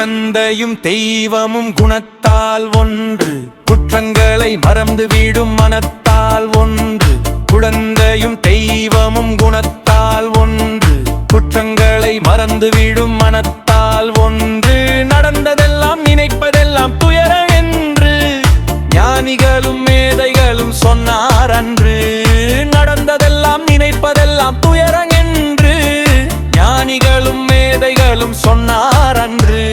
குழந்தையும் தெய்வமும் குணத்தால் ஒன்று, குற்றங்களை மறந்து விடும் மனத்தால் ஒன்று. குழந்தையும் தெய்வமும் குணத்தால் ஒன்று, குற்றங்களை மறந்து விடும் மனத்தால் ஒன்று. நடந்ததெல்லாம் நினைப்பதெல்லாம் துயரம் என்று ஞானிகளும் மேதைகளும் சொன்னார் அன்று. நடந்ததெல்லாம் நினைப்பதெல்லாம் துயரம் என்று ஞானிகளும் மேதைகளும் சொன்னார் அன்று.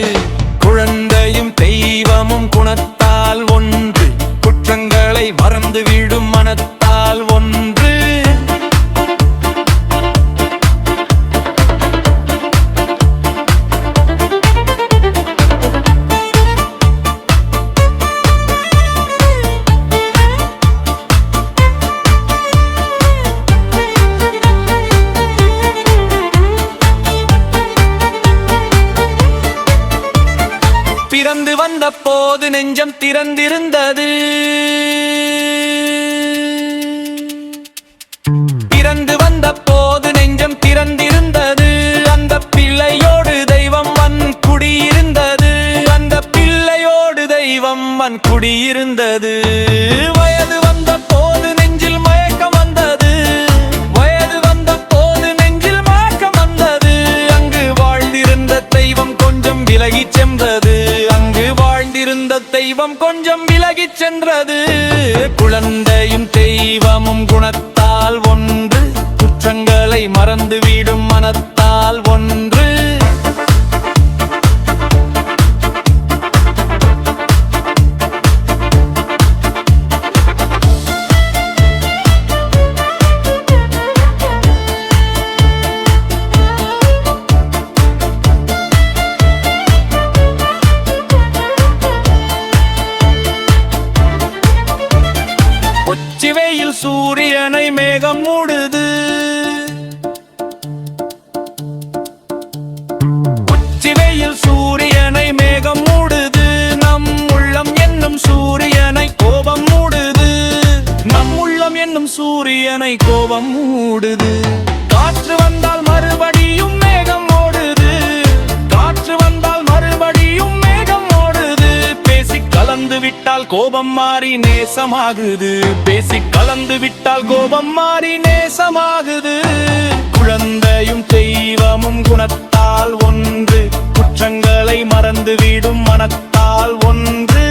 குழந்தையும் தெய்வமும் குணத்தால் ஒன்று, குற்றங்களை மறந்து விடும் மனத்தால் ஒன்று. பிறந்து வந்த போது நெஞ்சம் திறந்திருந்தது, பிறந்து வந்த போது நெஞ்சம் திறந்திருந்தது. அந்த பிள்ளையோடு தெய்வம் குடியிருந்தது, அந்த பிள்ளையோடு தெய்வம் குடியிருந்தது. வயது வந்த போது நெஞ்சில் மயக்கம் வந்தது, வயது வந்த போது நெஞ்சில் மயக்கம் வந்தது. அங்கு வாழ்ந்திருந்த தெய்வம் கொஞ்சம் விலகிச் சென்றது, அங்கு வாழ்ந்திருந்த தெய்வம் கொஞ்சம் விலகிச் சென்றது. குழந்தையும் தெய்வமும் குணத்தால் ஒன்று, குற்றங்களை மறந்து விடும் மனத்தால் ஒன்று. உச்சிவெயில் சூரியனை மேகம் மூடுது, உச்சிவெயில் சூரியனை மேகம் மூடுது. நம் உள்ளம் என்னும் சூரியனை கோபம் மூடுது, நம் உள்ளம் என்னும் சூரியனை கோபம் மூடுது. காற்று வந்தால் மறுபடியும் மேகம் ஓடுது, காற்று வந்தால் மறுபடியும் மேகம் ஓடுது. பேசிக் கலந்து விட்டால் கோபம் மாறி நேசமாகுது, பேசிக் கலந்து விட்டால் கோபம் மாறி நேசமாகுது. குழந்தையும் தெய்வமும் குணத்தால் ஒன்று, குற்றங்களை மறந்து விடும் மனத்தால் ஒன்று.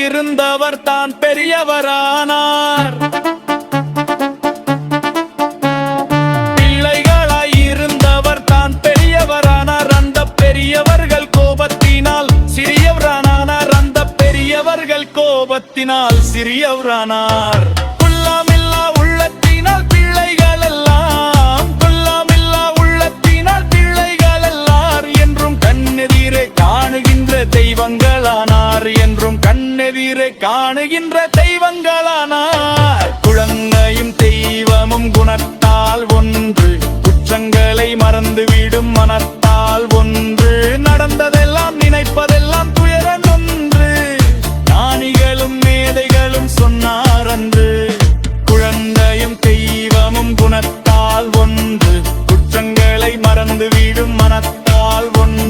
இருந்தவர் தான் பெரியவரானார், பிள்ளைகளாய் இருந்தவர் தான் பெரியவரானார். அந்த பெரியவர்கள் கோபத்தினால் சிறியவரானார், அந்த பெரியவர்கள் கோபத்தினால் சிறியவரானார். குல்லாமில்லா உள்ளத்தினால் பிள்ளைகள் எல்லாம், குல்லாமில்லா உள்ளத்தினால் பிள்ளைகள் எல்லார் என்றும் கண்ணெதிரே காணுகின்ற தெய்வங்களானார், என்றும் கண்ணெதிரே காணுகின்ற தெய்வங்களானார். குழந்தையும் தெய்வமும் குணத்தால் ஒன்று, குற்றங்களை மறந்து விடும் மனத்தால் ஒன்று. நடந்ததெல்லாம் நினைப்பதெல்லாம் துயரம் ஒன்று, ஞானிகளும் மேதைகளும் சொன்னார் அன்று. குழந்தையும் தெய்வமும் குணத்தால் ஒன்று, குற்றங்களை மறந்து விடும் மனத்தால் ஒன்று.